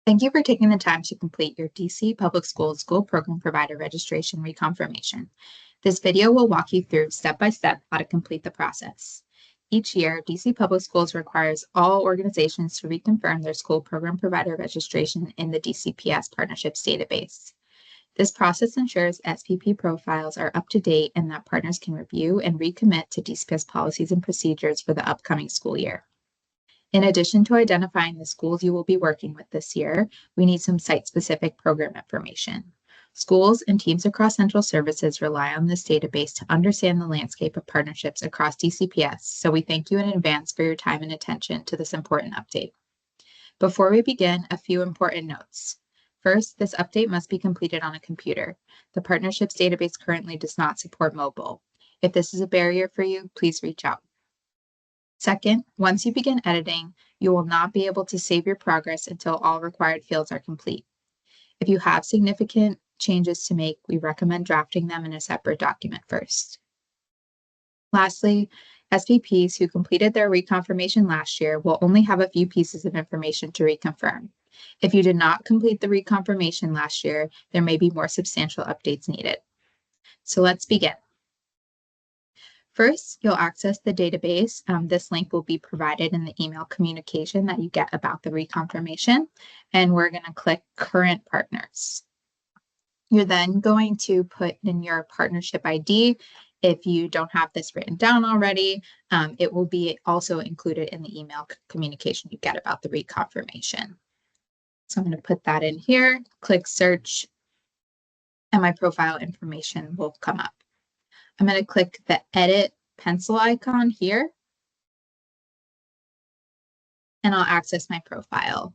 Thank you for taking the time to complete your DC Public Schools School Program Provider Registration Reconfirmation. This video will walk you through step-by-step how to complete the process. Each year, DC Public Schools requires all organizations to reconfirm their school program provider registration in the DCPS Partnerships database. This process ensures SPP profiles are up to date and that partners can review and recommit to DCPS policies and procedures for the upcoming school year. In addition to identifying the schools you will be working with this year, we need some site-specific program information. Schools and teams across central services rely on this database to understand the landscape of partnerships across DCPS, so we thank you in advance for your time and attention to this important update. Before we begin, a few important notes. First, this update must be completed on a computer. The partnerships database currently does not support mobile. If this is a barrier for you, please reach out. Second, once you begin editing, you will not be able to save your progress until all required fields are complete. If you have significant changes to make, we recommend drafting them in a separate document first. Lastly, SPPs who completed their reconfirmation last year will only have a few pieces of information to reconfirm. If you did not complete the reconfirmation last year, there may be more substantial updates needed. So let's begin. First, you'll access the database. This link will be provided in the email communication that you get about the reconfirmation, and we're going to click Current Partners. You're then going to put in your partnership ID. If you don't have this written down already, it will be also included in the email communication you get about the reconfirmation. So I'm going to put that in here, click Search, and my profile information will come up. I'm going to click the Edit pencil icon here, and I'll access my profile.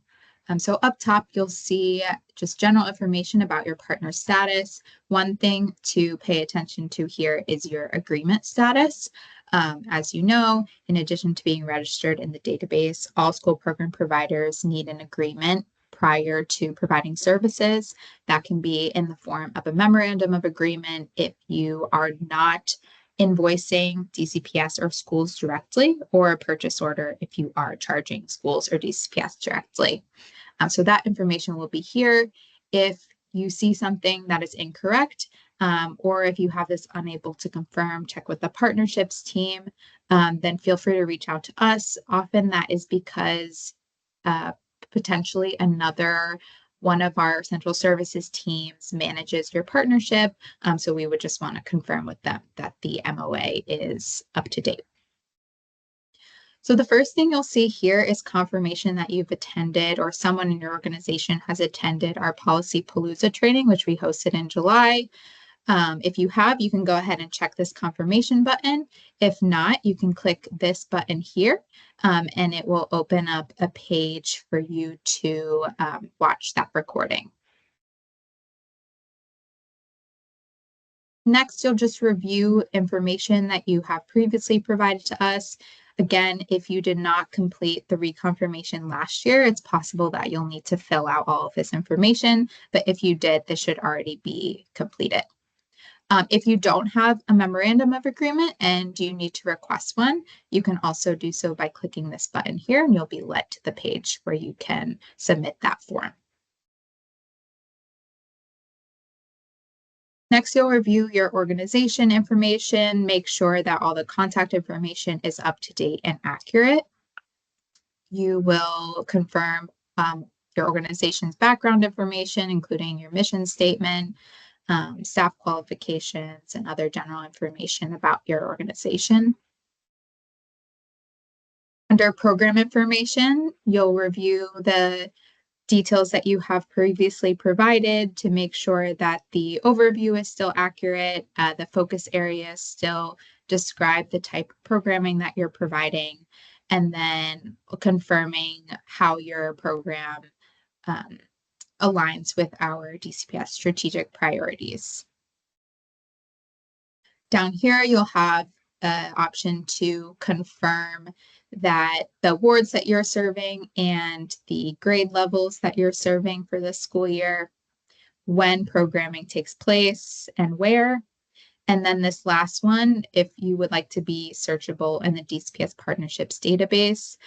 So up top, you'll see just general information about your partner status. One thing to pay attention to here is your agreement status. As you know, in addition to being registered in the database, all school program providers need an agreement prior to providing services. That can be in the form of a memorandum of agreement if you are not invoicing DCPS or schools directly, or a purchase order if you are charging schools or DCPS directly. So that information will be here. If you see something that is incorrect, or if you have this unable to confirm, check with the partnerships team, then feel free to reach out to us. Often that is because potentially another one of our central services teams manages your partnership. So we would just want to confirm with them that the MOA is up to date. So the first thing you'll see here is confirmation that you've attended or someone in your organization has attended our Policy Palooza training, which we hosted in July. If you have, you can go ahead and check this confirmation button. If not, you can click this button here, and it will open up a page for you to watch that recording. Next, you'll just review information that you have previously provided to us. Again, if you did not complete the reconfirmation last year, it's possible that you'll need to fill out all of this information, but if you did, this should already be completed. If you don't have a memorandum of agreement and you need to request one, you can also do so by clicking this button here, and you'll be led to the page where you can submit that form. Next, you'll review your organization information, make sure that all the contact information is up to date and accurate. You will confirm your organization's background information, including your mission statement, staff qualifications, and other general information about your organization. Under program information, you'll review the details that you have previously provided to make sure that the overview is still accurate, the focus areas still describe the type of programming that you're providing, and then confirming how your program aligns with our DCPS strategic priorities. Down here, you'll have an option to confirm that the awards that you're serving and the grade levels that you're serving for this school year, when programming takes place and where, And then this last one, if you would like to be searchable in the DCPS Partnerships database,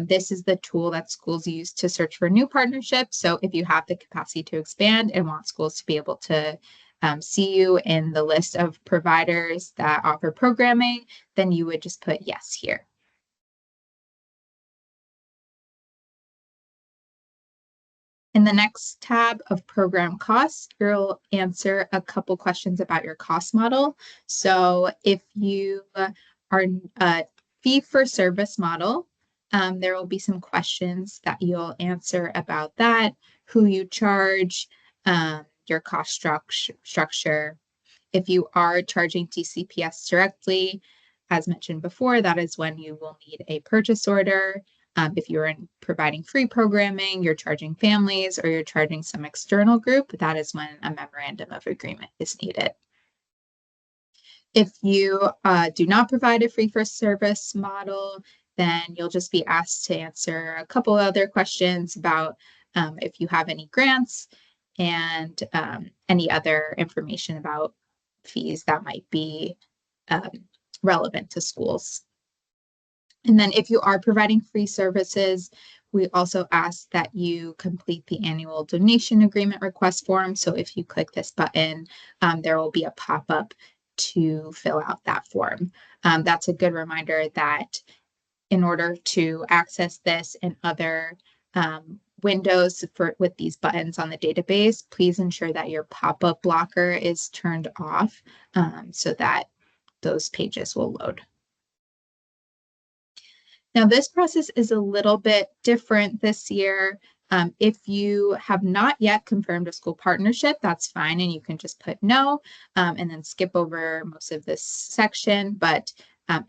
this is the tool that schools use to search for new partnerships. So if you have the capacity to expand and want schools to be able to see you in the list of providers that offer programming, then you would just put yes here. In the next tab of program costs, you'll answer a couple questions about your cost model. So if you are a fee for service model, there will be some questions that you'll answer about that, who you charge, your cost structure. If you are charging DCPS directly, as mentioned before, that is when you will need a purchase order. If you're providing free programming, you're charging families, or you're charging some external group, that is when a memorandum of agreement is needed. If you do not provide a free for service model, then you'll just be asked to answer a couple other questions about if you have any grants and any other information about fees that might be relevant to schools. And then if you are providing free services, we also ask that you complete the annual donation agreement request form. So if you click this button, there will be a pop-up to fill out that form. That's a good reminder that in order to access this and other windows with these buttons on the database, please ensure that your pop-up blocker is turned off so that those pages will load. Now, this process is a little bit different this year. If you have not yet confirmed a school partnership, that's fine, and you can just put no and then skip over most of this section. But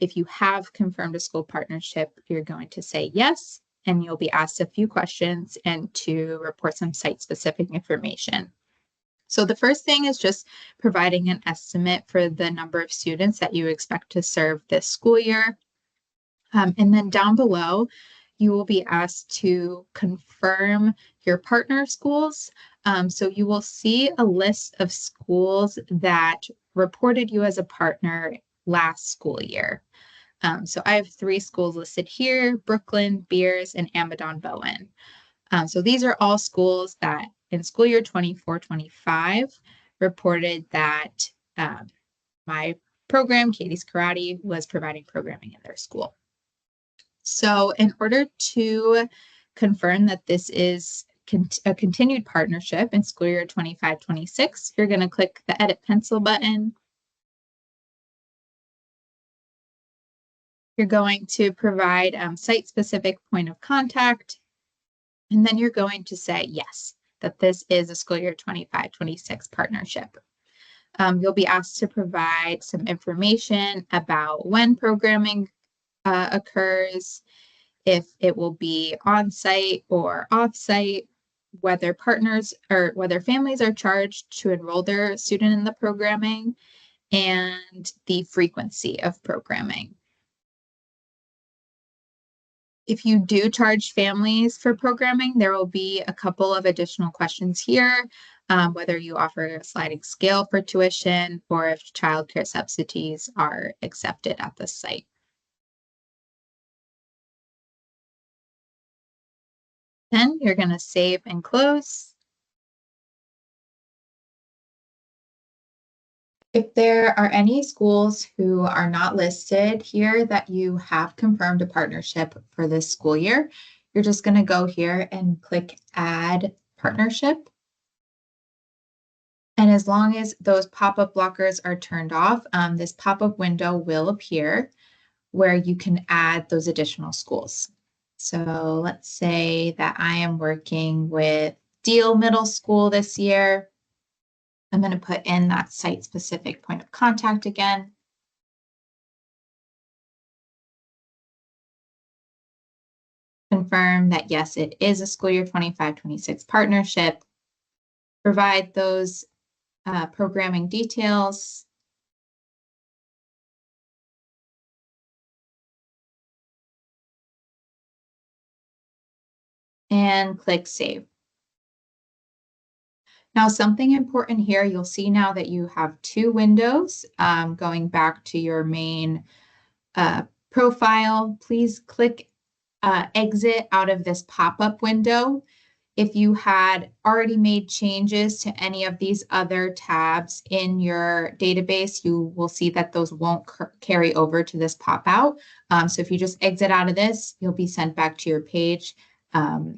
if you have confirmed a school partnership, you're going to say yes, and you'll be asked a few questions and to report some site-specific information. So the first thing is just providing an estimate for the number of students that you expect to serve this school year. And then down below, you will be asked to confirm your partner schools. So you will see a list of schools that reported you as a partner last school year. So I have 3 schools listed here: Brooklyn, Beers, and Amadon Bowen. So these are all schools that in school year 24-25 reported that my program, Katie's Karate, was providing programming in their school. So in order to confirm that this is a continued partnership in school year 25-26, you're going to click the Edit Pencil button. You're going to provide site-specific point of contact, and then you're going to say yes, that this is a school year 25-26 partnership. You'll be asked to provide some information about when programming occurs, if it will be on-site or off-site, whether partners or whether families are charged to enroll their student in the programming, and the frequency of programming. If you do charge families for programming, there will be a couple of additional questions here, whether you offer a sliding scale for tuition or if childcare subsidies are accepted at the site. Then you're going to save and close. If there are any schools who are not listed here that you have confirmed a partnership for this school year, you're just going to go here and click Add Partnership. And as long as those pop-up blockers are turned off, this pop-up window will appear where you can add those additional schools. So let's say that I am working with Deal Middle School this year. I'm going to put in that site-specific point of contact again. Confirm that, yes, it is a school year 25-26 partnership. Provide those programming details. And click Save. Now, something important here, you'll see now that you have two windows going back to your main profile. Please click exit out of this pop-up window. If you had already made changes to any of these other tabs in your database, you will see that those won't carry over to this pop-out. So if you just exit out of this, you'll be sent back to your page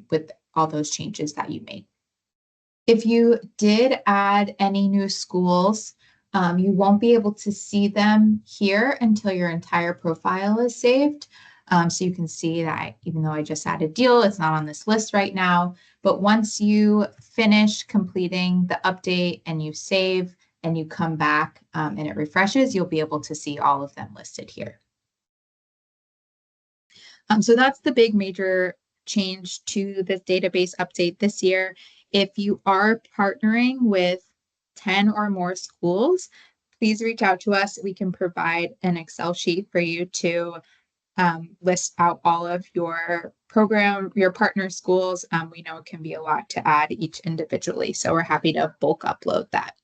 with all those changes that you made. If you did add any new schools, you won't be able to see them here until your entire profile is saved. So you can see that even though I just added Deal, it's not on this list right now. But once you finish completing the update and you save and you come back and it refreshes, you'll be able to see all of them listed here. So that's the big major change to this database update this year. If you are partnering with 10 or more schools, please reach out to us. We can provide an Excel sheet for you to list out all of your partner schools. We know it can be a lot to add each individually, so we're happy to bulk upload that.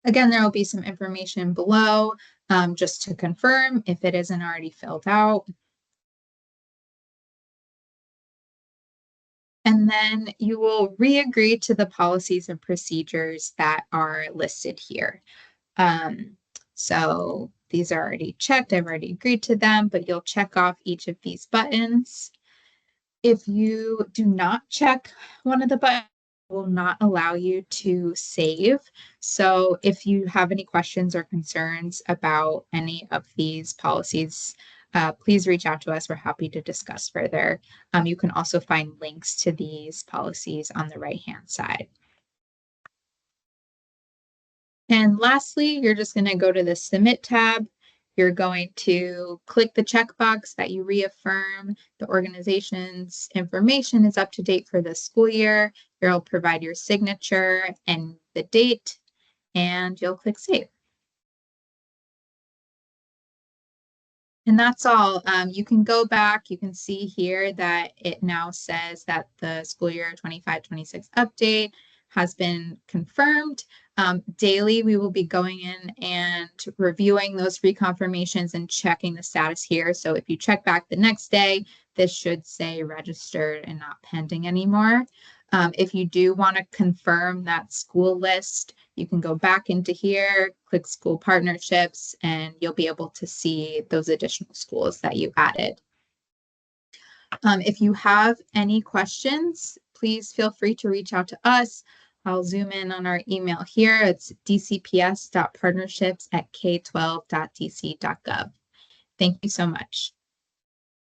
Again, there will be some information below just to confirm if it isn't already filled out. And then you will re-agree to the policies and procedures that are listed here. So these are already checked. I've already agreed to them, but you'll check off each of these buttons. If you do not check one of the buttons, it will not allow you to save. So if you have any questions or concerns about any of these policies, please reach out to us. We're happy to discuss further. You can also find links to these policies on the right-hand side. And lastly, you're just going to go to the Submit tab. You're going to click the checkbox that you reaffirm the organization's information is up to date for the school year. You'll provide your signature and the date, and you'll click Save. And that's all. You can go back. You can see here that it now says that the school year 25-26 update has been confirmed. Daily, we will be going in and reviewing those reconfirmations and checking the status here. So if you check back the next day, this should say registered and not pending anymore. If you do want to confirm that school list, you can go back into here, click school partnerships, and you'll be able to see those additional schools that you added. If you have any questions, please feel free to reach out to us. I'll zoom in on our email here. It's dcps.partnerships@k12.dc.gov. Thank you so much.